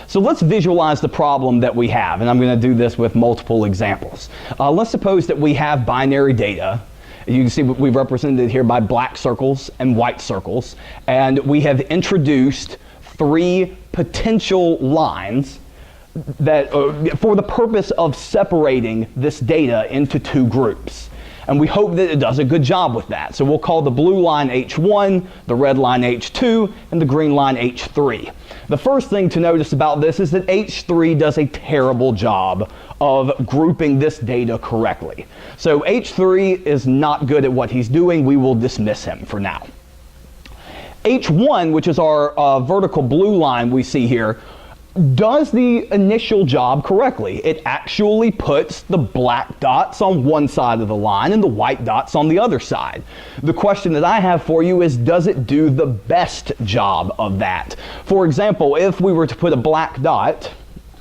So let's visualize the problem that we have, and I'm going to do this with multiple examples. Let's suppose that we have binary data. You can see we've represented it here by black circles and white circles, and we have introduced 3 potential lines that for the purpose of separating this data into 2 groups. And we hope that it does a good job with that. So we'll call the blue line H1, the red line H2, and the green line H3. The first thing to notice about this is that H3 does a terrible job of grouping this data correctly. So H3 is not good at what he's doing. We will dismiss him for now. H1, which is our vertical blue line we see here, does the initial job correctly. It actually puts the black dots on one side of the line and the white dots on the other side. The question that I have for you is, does it do the best job of that? For example, if we were to put a black dot,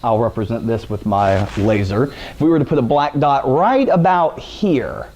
I'll represent this with my laser. If we were to put a black dot right about here,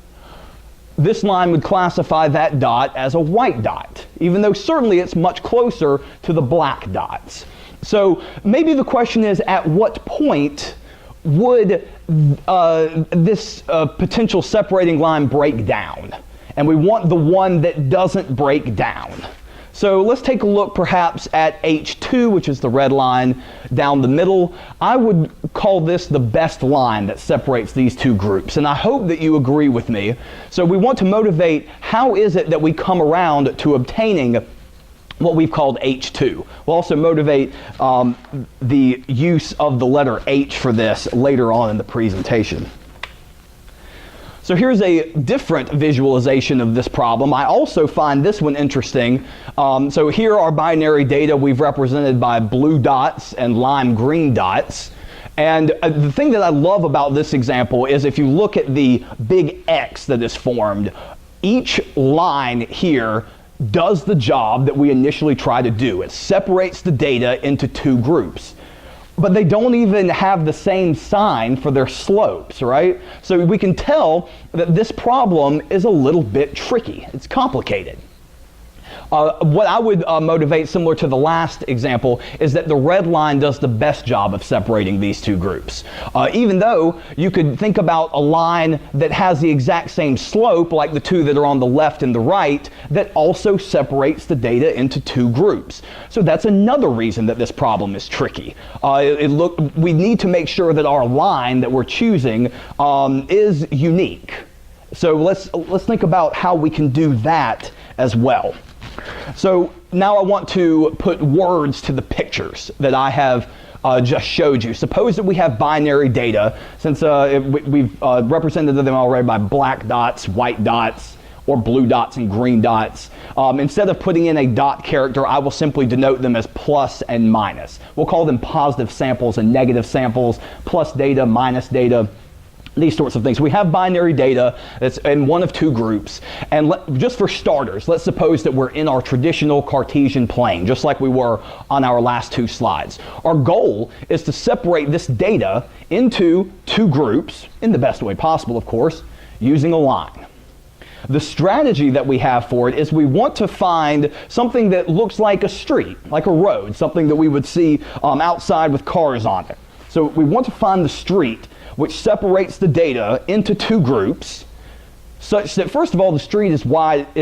this line would classify that dot as a white dot, even though certainly it's much closer to the black dots. So maybe the question is, at what point would this potential separating line break down? And we want the one that doesn't break down. So let's take a look perhaps at H2, which is the red line down the middle. I would call this the best line that separates these 2 groups, and I hope that you agree with me. So we want to motivate how is it that we come around to obtaining what we've called H2. We'll also motivate the use of the letter H for this later on in the presentation. So here's a different visualization of this problem. I also find this one interesting. So here are binary data we've represented by blue dots and lime green dots. And the thing that I love about this example is if you look at the big X that is formed, each line here does the job that we initially try to do. It separates the data into 2 groups. But they don't even have the same sign for their slopes, right? So we can tell that this problem is a little bit tricky. It's complicated. What I would motivate, similar to the last example, is that the red line does the best job of separating these 2 groups. Even though you could think about a line that has the exact same slope, like the 2 that are on the left and the right, that also separates the data into 2 groups. So that's another reason that this problem is tricky. We need to make sure that our line that we're choosing is unique. So let's think about how we can do that as well. So now I want to put words to the pictures that I have just showed you. Suppose that we have binary data, since we've represented them already by black dots, white dots, or blue dots and green dots. Instead of putting in a dot character, I will simply denote them as plus and minus. We'll call them positive samples and negative samples, plus data, minus data, these sorts of things. We have binary data that's in one of 2 groups, and just for starters, let's suppose that we're in our traditional Cartesian plane, just like we were on our last 2 slides. Our goal is to separate this data into 2 groups, in the best way possible, of course, using a line. The strategy that we have for it is we want to find something that looks like a street, like a road, something that we would see outside with cars on it. So we want to find the street which separates the data into 2 groups, such that, first of all, the street is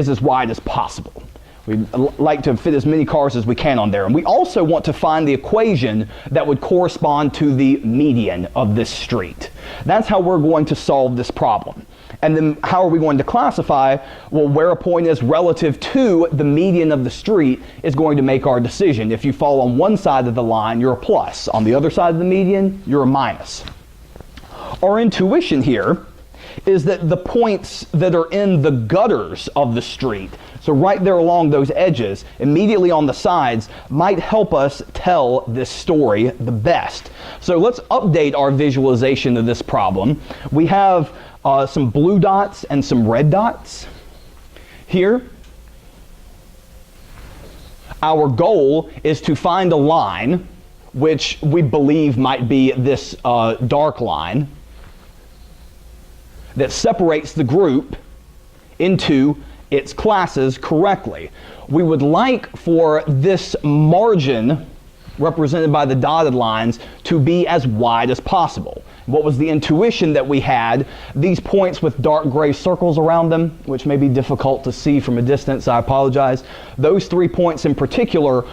as wide as possible. We'd like to fit as many cars as we can on there. And we also want to find the equation that would correspond to the median of this street. That's how we're going to solve this problem. And then how are we going to classify? Well, where a point is relative to the median of the street is going to make our decision. If you fall on one side of the line, you're a plus. On the other side of the median, you're a minus. Our intuition here is that the points that are in the gutters of the street, so right there along those edges, immediately on the sides, might help us tell this story the best. So let's update our visualization of this problem. We have some blue dots and some red dots here. Our goal is to find a line which we believe might be this dark line that separates the group into its classes correctly. We would like for this margin represented by the dotted lines, to be as wide as possible. What was the intuition that we had? These points with dark gray circles around them, which may be difficult to see from a distance, I apologize. Those 3 points in particular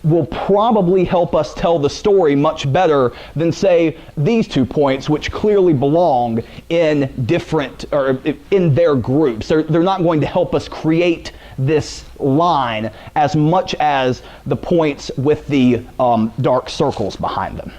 will probably help us tell the story much better than, say, these 2 points, which clearly belong in different, or in their groups. They're not going to help us create this line as much as the points with the dark circles behind them.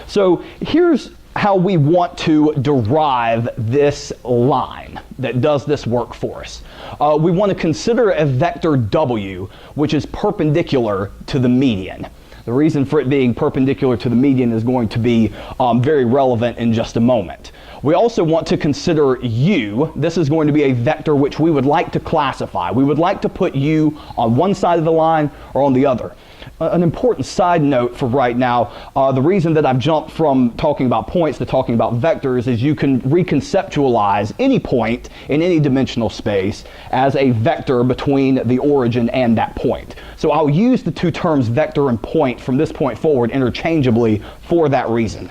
So here's how we want to derive this line that does this work for us. We want to consider a vector W, which is perpendicular to the median. The reason for it being perpendicular to the median is going to be very relevant in just a moment. We also want to consider U. This is going to be a vector which we would like to classify. We would like to put U on one side of the line or on the other. An important side note for right now, the reason that I've jumped from talking about points to talking about vectors is you can reconceptualize any point in any dimensional space as a vector between the origin and that point. So I'll use the 2 terms vector and point from this point forward interchangeably for that reason.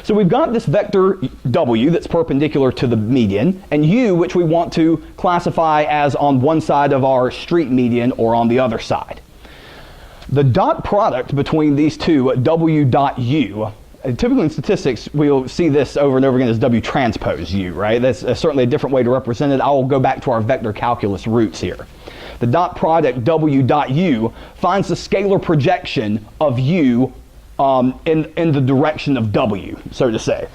So we've got this vector W that's perpendicular to the median, and U, which we want to classify as on one side of our street median or on the other side. The dot product between these two, W dot U, typically in statistics we'll see this over and over again as W transpose U, right? That's certainly a different way to represent it. I will go back to our vector calculus roots here. The dot product W dot U finds the scalar projection of U in the direction of W, so to say.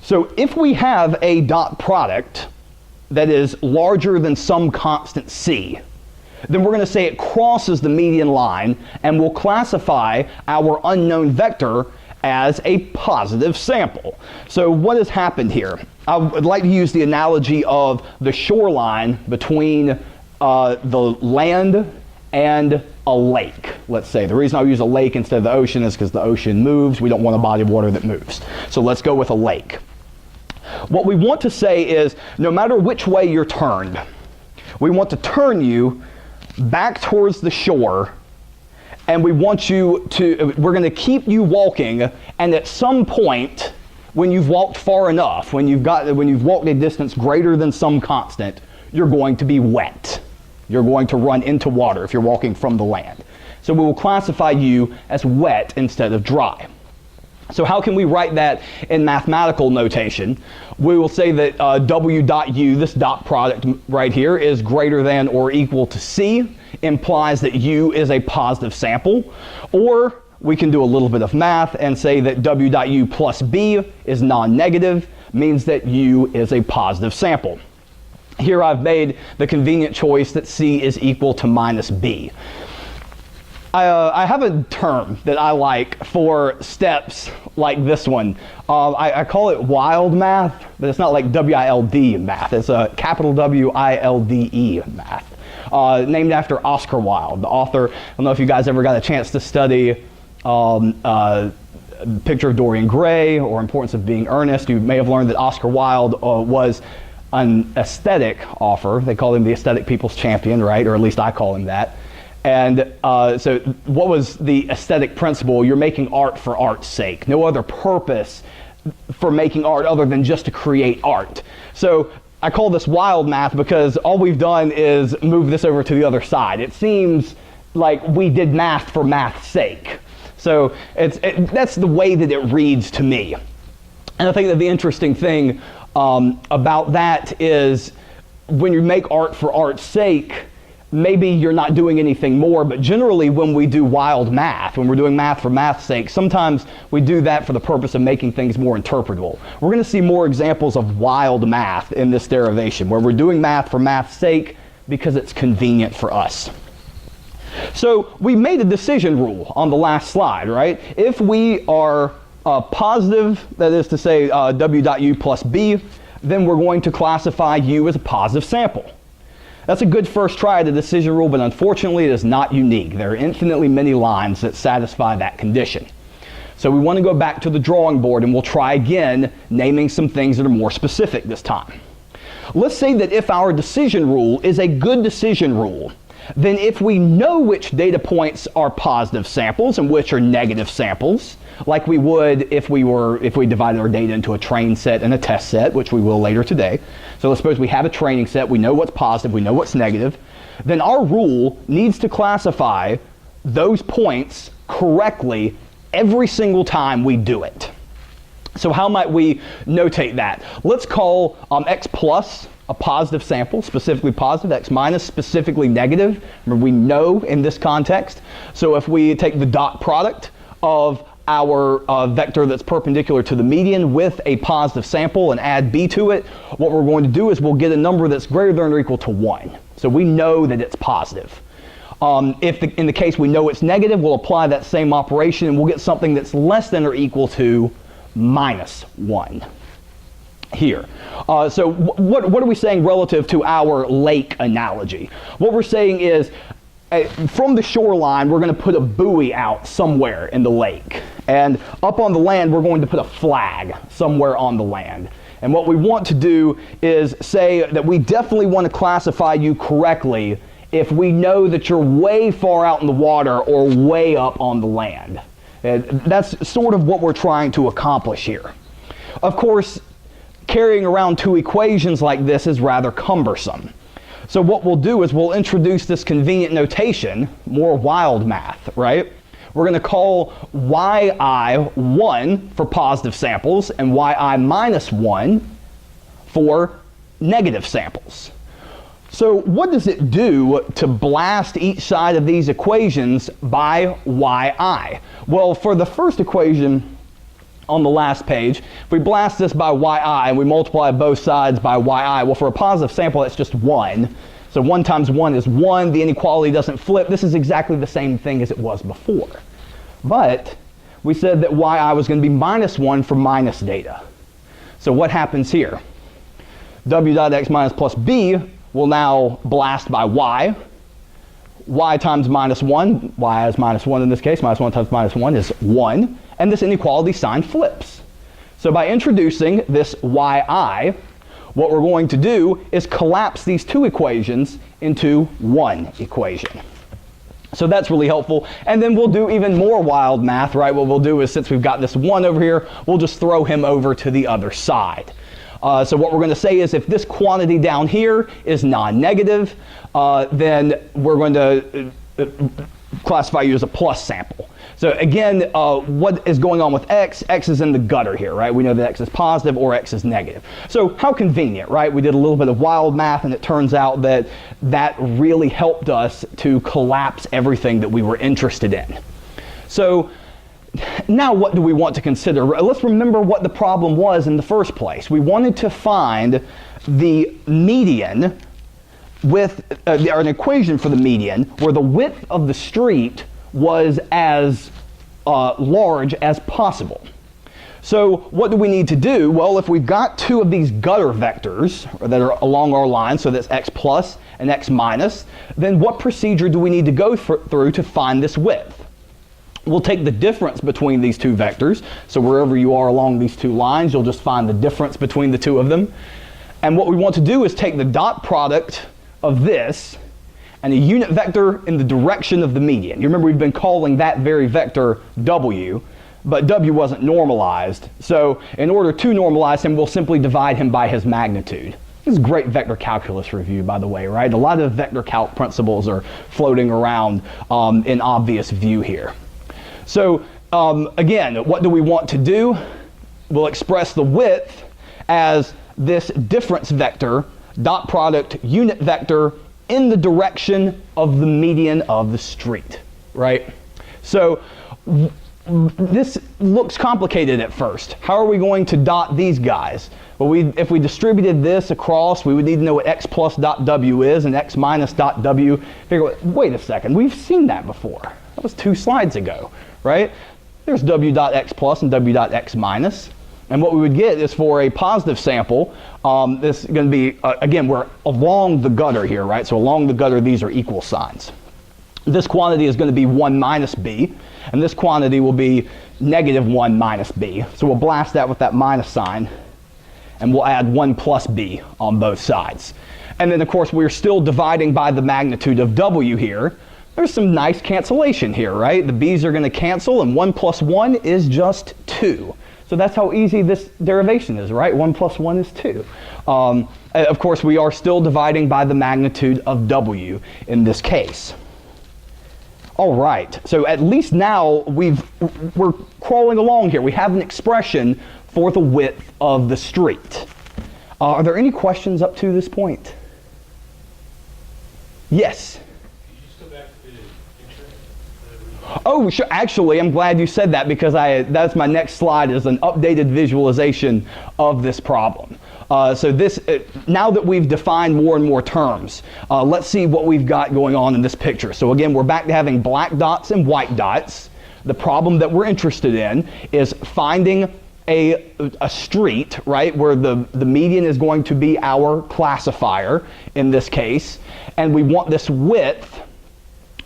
So if we have a dot product that is larger than some constant C, then we're going to say it crosses the median line, and we'll classify our unknown vector as a positive sample. So what has happened here? I would like to use the analogy of the shoreline between the land and a lake, let's say. The reason I'll use a lake instead of the ocean is because the ocean moves. We don't want a body of water that moves. So let's go with a lake. What we want to say is, no matter which way you're turned, we want to turn you back towards the shore, and we want you to, we're going to keep you walking, and at some point, when you've walked far enough, when you've walked a distance greater than some constant, you're going to be wet. You're going to run into water if you're walking from the land. So we will classify you as wet instead of dry. So how can we write that in mathematical notation? We will say that W dot U, this dot product right here, is greater than or equal to C, implies that U is a positive sample. Or we can do a little bit of math and say that W dot U plus B is non-negative, means that U is a positive sample. Here I've made the convenient choice that C is equal to minus B. I have a term that I like for steps like this one. I call it wild math, but it's not like W-I-L-D math. It's a capital W-I-L-D-E math, named after Oscar Wilde, the author. I don't know if you guys ever got a chance to study Picture of Dorian Gray or Importance of Being Earnest. You may have learned that Oscar Wilde was an aesthetic author. They call him the aesthetic people's champion, right? Or at least I call him that. And so what was the aesthetic principle? You're making art for art's sake. No other purpose for making art other than just to create art. So I call this wild math because all we've done is move this over to the other side. It seems like we did math for math's sake. So that's the way that it reads to me. And I think that the interesting thing about that is when you make art for art's sake, maybe you're not doing anything more, but generally when we do wild math, when we're doing math for math's sake, sometimes we do that for the purpose of making things more interpretable. We're going to see more examples of wild math in this derivation, where we're doing math for math's sake because it's convenient for us. So we made a decision rule on the last slide, right? If we are positive, that is to say W dot U plus B, then we're going to classify U as a positive sample. That's a good first try at the decision rule, but unfortunately it is not unique. There are infinitely many lines that satisfy that condition. So we want to go back to the drawing board, and we'll try again naming some things that are more specific this time. Let's say that if our decision rule is a good decision rule, then if we know which data points are positive samples and which are negative samples, like we would if we divided our data into a train set and a test set, which we will later today. So let's suppose we have a training set, we know what's positive, we know what's negative, then our rule needs to classify those points correctly every single time we do it. So how might we notate that? Let's call x plus a positive sample, specifically positive, x minus specifically negative. Remember, we know in this context. So if we take the dot product of our vector that's perpendicular to the median with a positive sample and add b to it, what we're going to do is we'll get a number that's greater than or equal to 1. So we know that it's positive. In the case we know it's negative, we'll apply that same operation and we'll get something that's less than or equal to minus 1 here. So what are we saying relative to our lake analogy? What we're saying is from the shoreline, we're going to put a buoy out somewhere in the lake. And up on the land, we're going to put a flag somewhere on the land. And what we want to do is say that we definitely want to classify you correctly if we know that you're way far out in the water or way up on the land. That's sort of what we're trying to accomplish here. Of course, carrying around two equations like this is rather cumbersome. So what we'll do is we'll introduce this convenient notation, more wild math, right? We're going to call yi 1 for positive samples and yi minus 1 for negative samples. So what does it do to blast each side of these equations by yi? Well, for the first equation on the last page, if we blast this by yi and we multiply both sides by yi, well, for a positive sample, that's just 1. So 1 times 1 is 1. The inequality doesn't flip. This is exactly the same thing as it was before. But we said that yi was going to be minus 1 for minus data. So what happens here? W dot x minus plus b will now blast by y times minus 1, y is minus 1 in this case, minus 1 times minus 1 is 1, and this inequality sign flips. So by introducing this yi, what we're going to do is collapse these two equations into one equation. So that's really helpful. And then we'll do even more wild math, right? What we'll do is, since we've got this 1 over here, we'll just throw him over to the other side. So what we're going to say is if this quantity down here is non-negative, then we're going to classify you as a plus sample. So again, what is going on with x? X is in the gutter here, right? We know that x is positive or x is negative. So how convenient, right? We did a little bit of wild math and it turns out that that really helped us to collapse everything that we were interested in. So now what do we want to consider? Let's remember what the problem was in the first place. We wanted to find the median with or an equation for the median where the width of the street was as large as possible. So what do we need to do? Well, if we've got two of these gutter vectors that are along our line, so that's x plus and x minus, then what procedure do we need to go through to find this width? We'll take the difference between these two vectors. So wherever you are along these two lines, you'll just find the difference between the two of them. And what we want to do is take the dot product of this and a unit vector in the direction of the median. You remember we've been calling that very vector w, but w wasn't normalized. So in order to normalize him, we'll simply divide him by his magnitude. This is great vector calculus review, by the way, right? A lot of vector calc principles are floating around in obvious view here. So again, what do we want to do? We'll express the width as this difference vector, dot product unit vector in the direction of the median of the street, right? So this looks complicated at first. How are we going to dot these guys? Well, if we distributed this across, we would need to know what x plus dot w is and x minus dot w. Figure, wait a second, we've seen that before. That was 2 slides ago, right? There's w dot x plus and w dot x minus. And what we would get is for a positive sample, this is going to be, again, we're along the gutter here, right? So along the gutter, these are equal signs. This quantity is going to be 1 minus b, and this quantity will be negative 1 minus b. So we'll blast that with that minus sign, and we'll add 1 plus b on both sides. And then, of course, we're still dividing by the magnitude of w here. There's some nice cancellation here, right? The b's are going to cancel, and 1 plus 1 is just 2. So that's how easy this derivation is, right? 1 plus 1 is 2. Of course, we are still dividing by the magnitude of w in this case. All right, so at least now we're crawling along here. We have an expression for the width of the street. Are there any questions up to this point? Yes? Oh, sure. Actually, I'm glad you said that, because that's my next slide, is an updated visualization of this problem. So this, now that we've defined more and more terms, let's see what we've got going on in this picture. So again, we're back to having black dots and white dots. The problem that we're interested in is finding a street, right, where the median is going to be our classifier in this case, and we want this width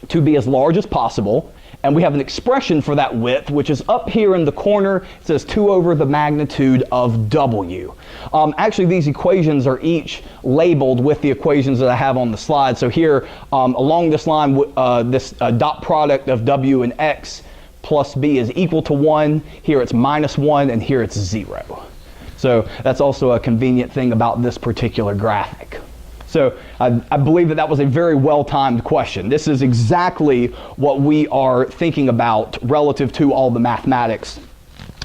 to be as large as possible. And we have an expression for that width, which is up here in the corner. It says 2 over the magnitude of w. Actually, these equations are each labeled with the equations that I have on the slide. So here, along this line, this dot product of w and x plus b is equal to 1. Here it's minus 1, and here it's 0. So that's also a convenient thing about this particular graphic. So I believe that was a very well-timed question. This is exactly what we are thinking about relative to all the mathematics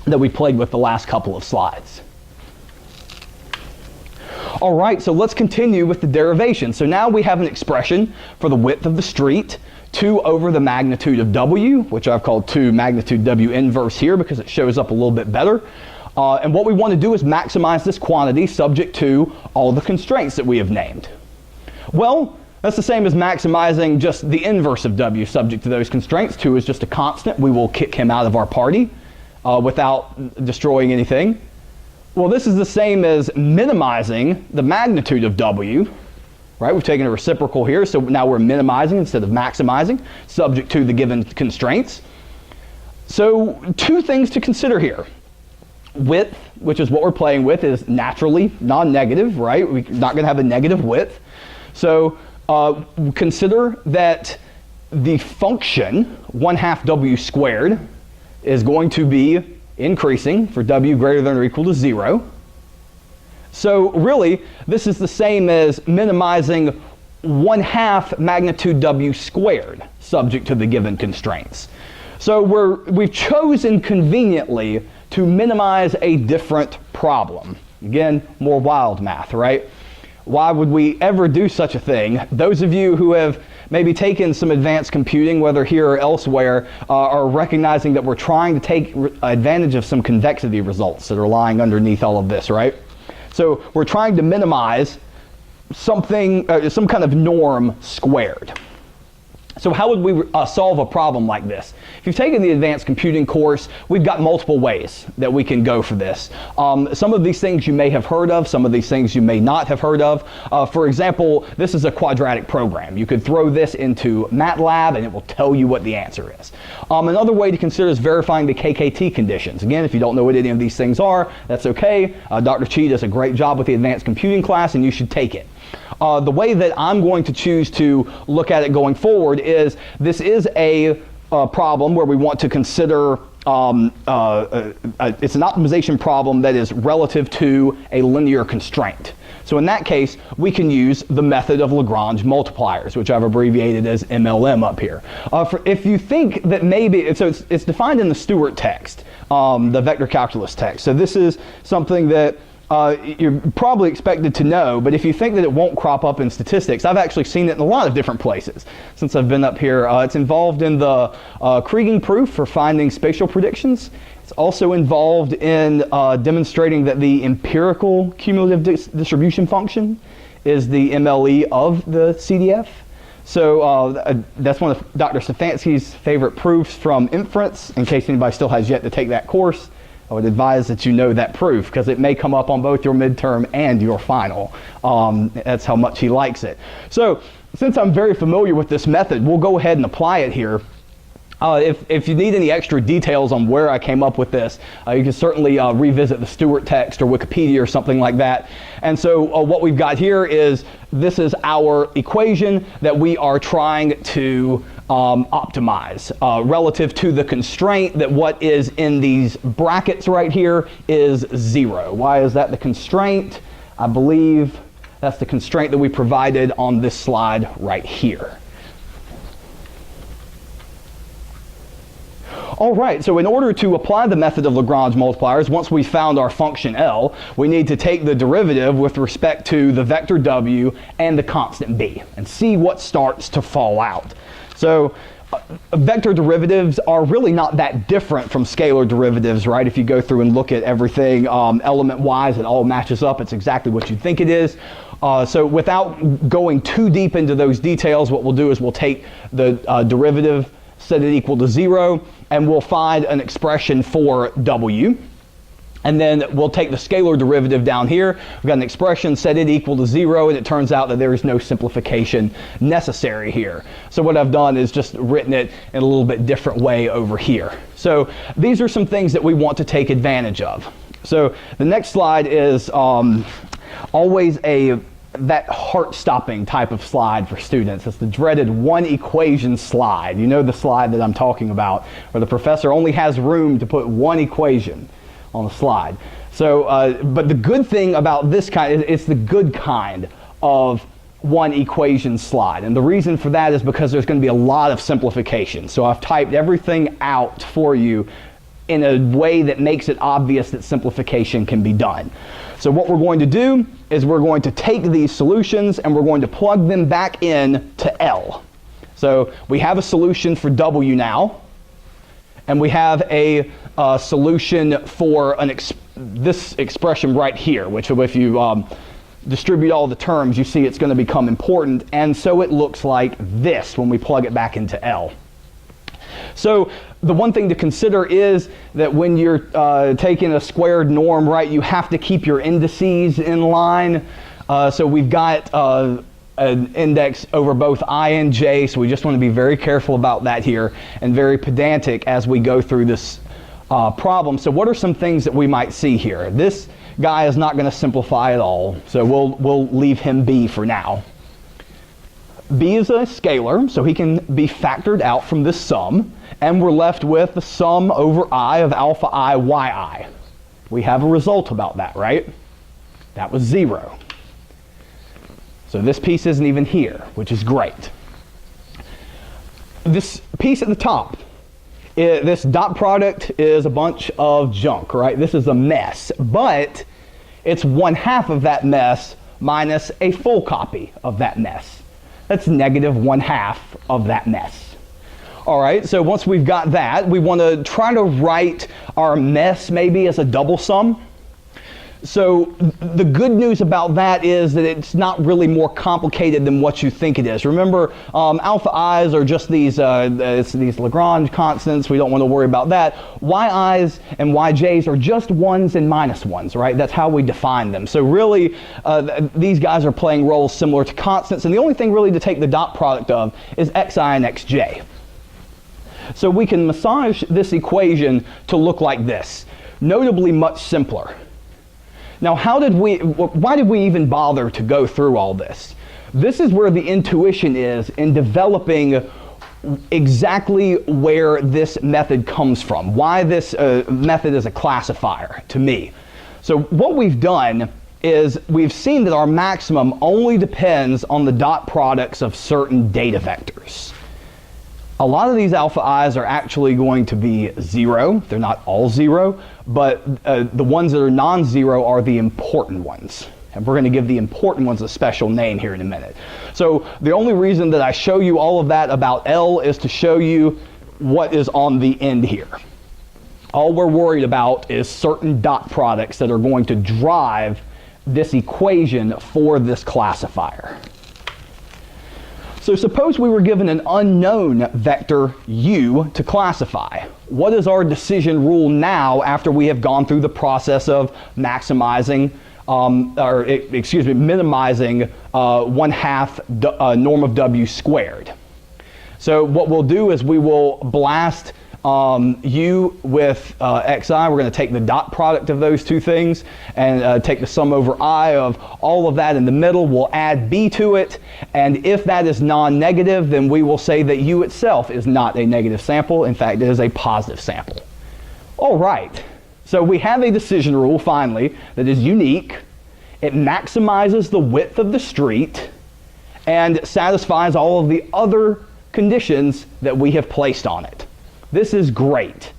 that we played with the last couple of slides. All right, so let's continue with the derivation. So now we have an expression for the width of the street, 2 over the magnitude of w, which I've called 2 magnitude w inverse here because it shows up a little bit better. And what we want to do is maximize this quantity subject to all the constraints that we have named. Well, that's the same as maximizing just the inverse of w subject to those constraints. 2 is just a constant. We will kick him out of our party without destroying anything. Well, this is the same as minimizing the magnitude of w. Right? We've taken a reciprocal here, so now we're minimizing instead of maximizing, subject to the given constraints. So 2 things to consider here. Width, which is what we're playing with, is naturally non-negative, right? We're not going to have a negative width. So consider that the function 1/2 w squared is going to be increasing for w greater than or equal to 0. So really, this is the same as minimizing 1/2 magnitude w squared, subject to the given constraints. So we've chosen conveniently to minimize a different problem. Again, more wild math, right? Why would we ever do such a thing? Those of you who have maybe taken some advanced computing, whether here or elsewhere, are recognizing that we're trying to take advantage of some convexity results that are lying underneath all of this, right? So we're trying to minimize something, some kind of norm squared. So how would we solve a problem like this? If you've taken the advanced computing course, we've got multiple ways that we can go for this. Some of these things you may have heard of, some of these things you may not have heard of. For example, this is a quadratic program. You could throw this into MATLAB and it will tell you what the answer is. Another way to consider is verifying the KKT conditions. Again, if you don't know what any of these things are, that's okay. Dr. Chi does a great job with the advanced computing class and you should take it. The way that I'm going to choose to look at it going forward is this is a problem where we want to consider it's an optimization problem that is relative to a linear constraint. So in that case, we can use the method of Lagrange multipliers, which I've abbreviated as MLM up here. If you think that maybe, so it's defined in the Stewart text, the vector calculus text. So this is something that you're probably expected to know, but if you think that it won't crop up in statistics, I've actually seen it in a lot of different places since I've been up here. It's involved in the Kriging proof for finding spatial predictions. It's also involved in demonstrating that the empirical cumulative distribution function is the MLE of the CDF. So that's one of Dr. Stefanski's favorite proofs from inference. In case anybody still has yet to take that course, I would advise that you know that proof because it may come up on both your midterm and your final. That's how much he likes it. So since I'm very familiar with this method, we'll go ahead and apply it here. If you need any extra details on where I came up with this, you can certainly revisit the Stewart text or Wikipedia or something like that. And so what we've got here is, this is our equation that we are trying to optimize relative to the constraint that what is in these brackets right here is 0. Why is that the constraint? I believe that's the constraint that we provided on this slide right here. All right, so in order to apply the method of Lagrange multipliers, once we found our function L, we need to take the derivative with respect to the vector W and the constant B and see what starts to fall out. So vector derivatives are really not that different from scalar derivatives, right? If you go through and look at everything element-wise, it all matches up. It's exactly what you think it is. So without going too deep into those details, what we'll do is we'll take the derivative, set it equal to 0, and we'll find an expression for W. And then we'll take the scalar derivative down here. We've got an expression, set it equal to 0, and it turns out that there is no simplification necessary here. So what I've done is just written it in a little bit different way over here. So these are some things that we want to take advantage of. So the next slide is always that heart-stopping type of slide for students. It's the dreaded one equation slide. You know the slide that I'm talking about, where the professor only has room to put one equation on the slide. So, but the good thing about this kind, it's the good kind of one equation slide. And the reason for that is because there's going to be a lot of simplification. So I've typed everything out for you in a way that makes it obvious that simplification can be done. So what we're going to do is we're going to take these solutions and we're going to plug them back in to L. So we have a solution for W now, and we have a solution for this expression right here, which if you distribute all the terms, you see it's going to become important, and so it looks like this when we plug it back into L. So the one thing to consider is that when you're taking a squared norm, right, you have to keep your indices in line. So we've got an index over both I and j, so we just want to be very careful about that here and very pedantic as we go through this problem. So what are some things that we might see here? This guy is not going to simplify at all, so we'll leave him B for now. B is a scalar, so he can be factored out from this sum, and we're left with the sum over I of alpha I yi. We have a result about that, right? That was 0. So this piece isn't even here, which is great. This piece at the top, this dot product is a bunch of junk, right? This is a mess, but it's 1/2 of that mess minus a full copy of that mess. That's negative 1/2 of that mess. All right, so once we've got that, we want to try to write our mess maybe as a double sum. So the good news about that is that it's not really more complicated than what you think it is. Remember, alpha i's are just these Lagrange constants. We don't want to worry about that. Yi's and yj's are just ones and minus ones, right? That's how we define them. So really, these guys are playing roles similar to constants, and the only thing really to take the dot product of is xi and xj. So we can massage this equation to look like this, notably much simpler. Now, why did we even bother to go through all this? This is where the intuition is in developing exactly where this method comes from, why this method is a classifier to me. So what we've done is we've seen that our maximum only depends on the dot products of certain data vectors. A lot of these alpha i's are actually going to be 0. They're not all 0, but the ones that are non-zero are the important ones. And we're going to give the important ones a special name here in a minute. So the only reason that I show you all of that about L is to show you what is on the end here. All we're worried about is certain dot products that are going to drive this equation for this classifier. So suppose we were given an unknown vector u to classify. What is our decision rule now after we have gone through the process of maximizing, minimizing 1/2 norm of w squared? So what we'll do is we will blast u with xi. We're going to take the dot product of those two things and take the sum over I of all of that in the middle. We'll add b to it, and if that is non-negative, then we will say that u itself is not a negative sample. In fact, it is a positive sample. All right, so we have a decision rule finally that is unique. It maximizes the width of the street and satisfies all of the other conditions that we have placed on it. This is great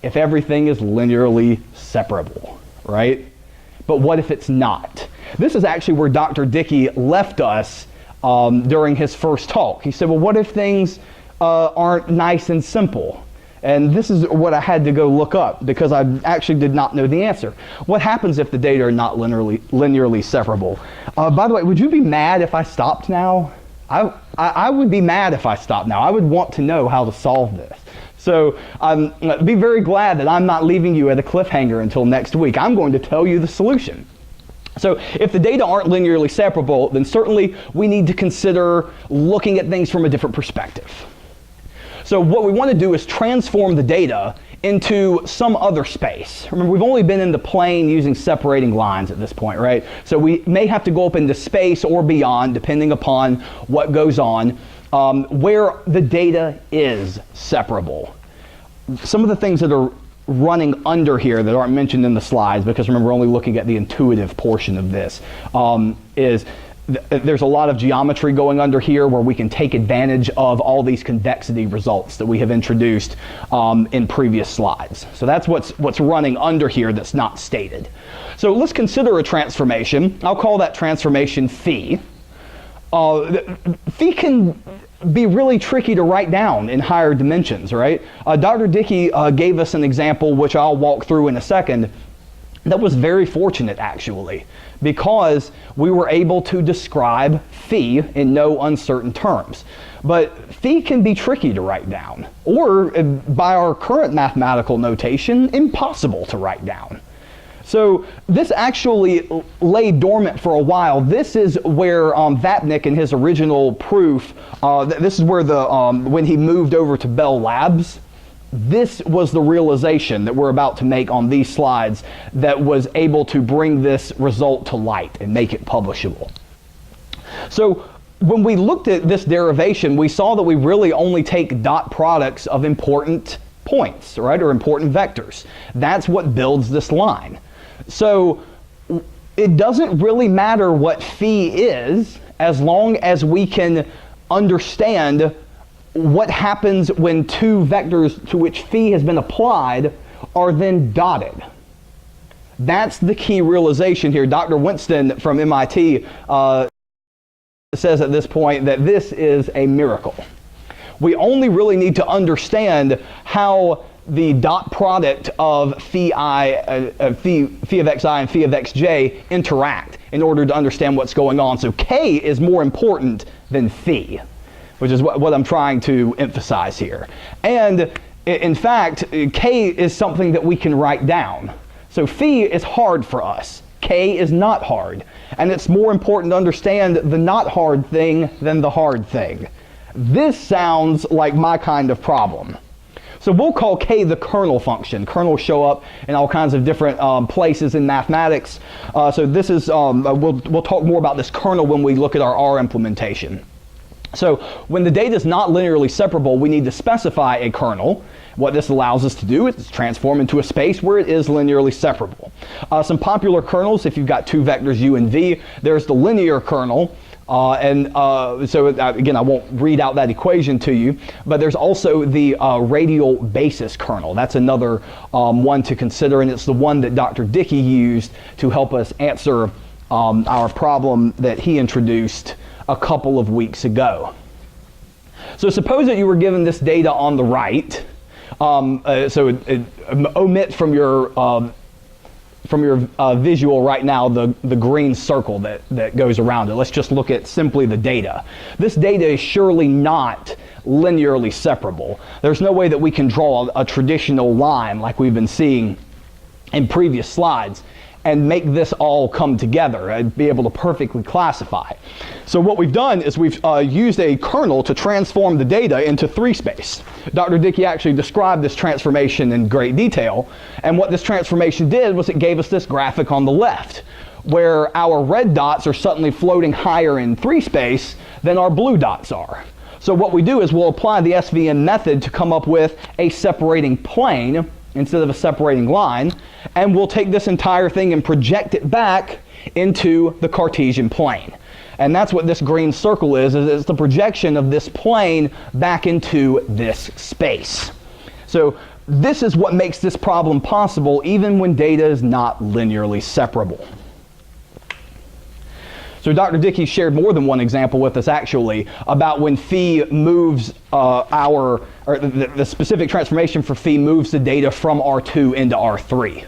if everything is linearly separable, right? But what if it's not? This is actually where Dr. Dickey left us during his first talk. He said, well, what if things aren't nice and simple? And this is what I had to go look up because I actually did not know the answer. What happens if the data are not linearly separable? By the way, would you be mad if I stopped now? I would be mad if I stopped now. I would want to know how to solve this. So be very glad that I'm not leaving you at a cliffhanger until next week. I'm going to tell you the solution. So if the data aren't linearly separable, then certainly we need to consider looking at things from a different perspective. So what we want to do is transform the data into some other space. Remember, we've only been in the plane using separating lines at this point, right? So we may have to go up into space or beyond, depending upon what goes on, where the data is separable. Some of the things that are running under here that aren't mentioned in the slides, because remember, we're only looking at the intuitive portion of this, is there's a lot of geometry going under here where we can take advantage of all these convexity results that we have introduced in previous slides. So that's what's running under here that's not stated. So let's consider a transformation. I'll call that transformation phi. Phi can be really tricky to write down in higher dimensions, right? Dr. Dickey gave us an example, which I'll walk through in a second, that was very fortunate actually, because we were able to describe phi in no uncertain terms. But phi can be tricky to write down, or by our current mathematical notation, impossible to write down. So this actually lay dormant for a while. This is where Vapnik in his original proof, this is where when he moved over to Bell Labs, this was the realization that we're about to make on these slides that was able to bring this result to light and make it publishable. So when we looked at this derivation, we saw that we really only take dot products of important points, right, or important vectors. That's what builds this line. So it doesn't really matter what phi is as long as we can understand what happens when two vectors to which phi has been applied are then dotted. That's the key realization here. Dr. Winston from MIT says at this point that this is a miracle. We only really need to understand how the dot product of phi of xi and phi of xj interact in order to understand what's going on. So k is more important than phi, which is what I'm trying to emphasize here. And in fact, k is something that we can write down. So phi is hard for us. K is not hard. And it's more important to understand the not hard thing than the hard thing. This sounds like my kind of problem. So we'll call k the kernel function. Kernels show up in all kinds of different places in mathematics. So this is, we'll talk more about this kernel when we look at our R implementation. So when the data is not linearly separable, we need to specify a kernel. What this allows us to do is transform into a space where it is linearly separable. Some popular kernels, if you've got two vectors u and v, there's the linear kernel. So again, I won't read out that equation to you, but there's also the radial basis kernel. That's another one to consider, and it's the one that Dr. Dickey used to help us answer our problem that he introduced a couple of weeks ago. So suppose that you were given this data on the right. Omit from your visual right now the green circle that goes around it. Let's just look at simply the data. This data is surely not linearly separable. There's no way that we can draw a traditional line like we've been seeing in previous slides and make this all come together and be able to perfectly classify. So what we've done is we've used a kernel to transform the data into 3-space. Dr. Dickey actually described this transformation in great detail, and what this transformation did was it gave us this graphic on the left, where our red dots are suddenly floating higher in 3-space than our blue dots are. So what we do is we'll apply the SVM method to come up with a separating plane instead of a separating line, and we'll take this entire thing and project it back into the Cartesian plane. And that's what this green circle is it's the projection of this plane back into this space. So this is what makes this problem possible even when data is not linearly separable. So Dr. Dickey shared more than one example with us actually about when phi moves the specific transformation for phi moves the data from R2 into R3.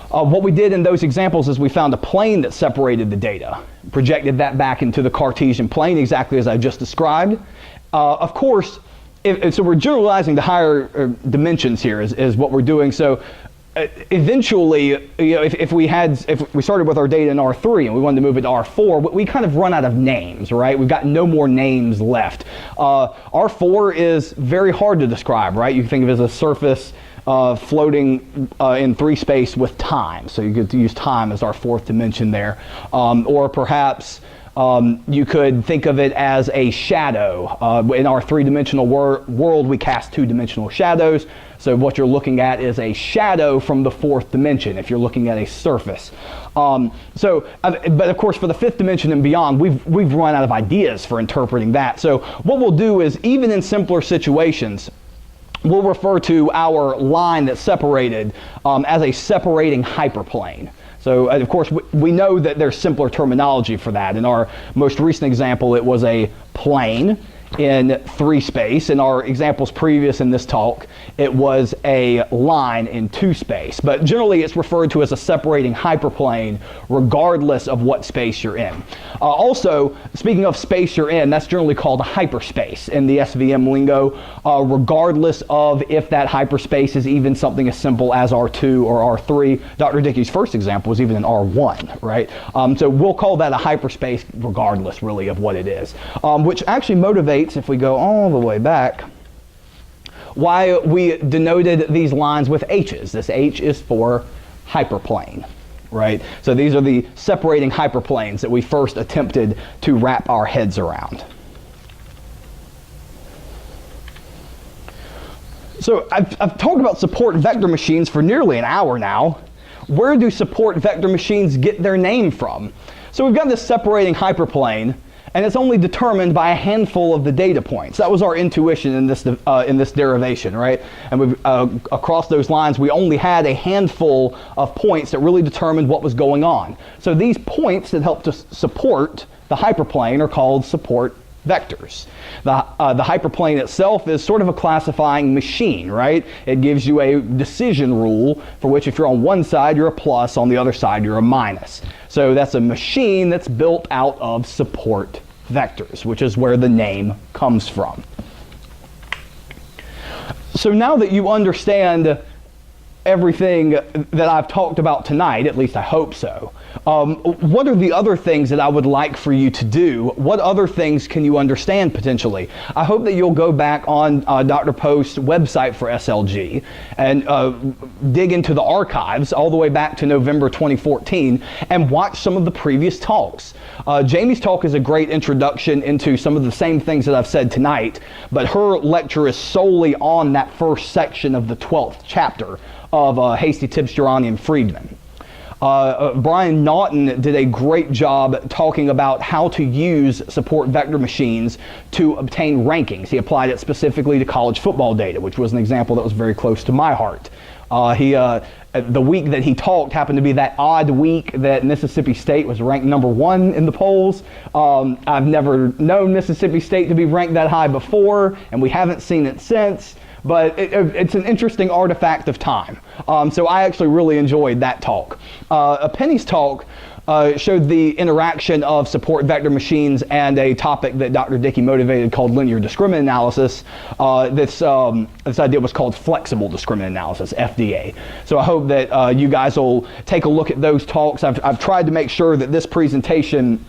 What we did in those examples is we found a plane that separated the data, projected that back into the Cartesian plane exactly as I just described. Of course, so we're generalizing to higher dimensions here is what we're doing. So eventually, if we started with our data in R3 and we wanted to move it to R4, we kind of run out of names, right? We've got no more names left. R4 is very hard to describe, right? You can think of it as a surface floating in 3-space with time. So you could use time as our 4th dimension there. Or perhaps you could think of it as a shadow. In our 3-dimensional world, we cast 2-dimensional shadows. So what you're looking at is a shadow from the 4th dimension if you're looking at a surface. But of course, for the 5th dimension and beyond, we've run out of ideas for interpreting that. So what we'll do is, even in simpler situations, we'll refer to our line that's separated as a separating hyperplane. So of course, we know that there's simpler terminology for that. In our most recent example, it was a plane in 3-space. In our examples previous in this talk, it was a line in 2-space. But generally, it's referred to as a separating hyperplane regardless of what space you're in. Also, speaking of space you're in, that's generally called a hyperspace in the SVM lingo, regardless of if that hyperspace is even something as simple as R2 or R3. Dr. Dickey's first example was even in R1, right? So we'll call that a hyperspace regardless, really, of what it is, which actually motivates, if we go all the way back, why we denoted these lines with H's. This H is for hyperplane, right? So these are the separating hyperplanes that we first attempted to wrap our heads around. So I've talked about support vector machines for nearly an hour now. Where do support vector machines get their name from? So we've got this separating hyperplane, and it's only determined by a handful of the data points. That was our intuition in this derivation, right? And we've, across those lines, we only had a handful of points that really determined what was going on. So these points that help to support the hyperplane are called support vectors. The hyperplane itself is sort of a classifying machine, right? It gives you a decision rule for which if you're on one side, you're a plus, on the other side, you're a minus. So that's a machine that's built out of support vectors, which is where the name comes from. So now that you understand everything that I've talked about tonight, at least I hope so, what are the other things that I would like for you to do? What other things can you understand potentially? I hope that you'll go back on Dr. Post's website for SLG and dig into the archives all the way back to November 2014 and watch some of the previous talks. Jamie's talk is a great introduction into some of the same things that I've said tonight, but her lecture is solely on that first section of the 12th chapter of Hasty, Tibbs, Girani, and Friedman. Brian Naughton did a great job talking about how to use support vector machines to obtain rankings. He applied it specifically to college football data, which was an example that was very close to my heart. The week that he talked happened to be that odd week that Mississippi State was ranked #1 in the polls. I've never known Mississippi State to be ranked that high before, and we haven't seen it since. But it's an interesting artifact of time. So I actually really enjoyed that talk. Penny's talk showed the interaction of support vector machines and a topic that Dr. Dickey motivated called linear discriminant analysis. This idea was called flexible discriminant analysis, FDA. So I hope that you guys will take a look at those talks. I've tried to make sure that this presentation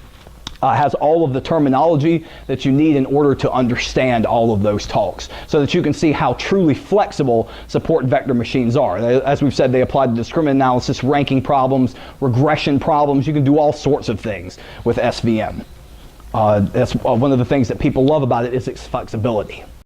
has all of the terminology that you need in order to understand all of those talks, so that you can see how truly flexible support vector machines are. As we've said, they apply to discriminant analysis, ranking problems, regression problems. You can do all sorts of things with SVM. That's one of the things that people love about it, is its flexibility.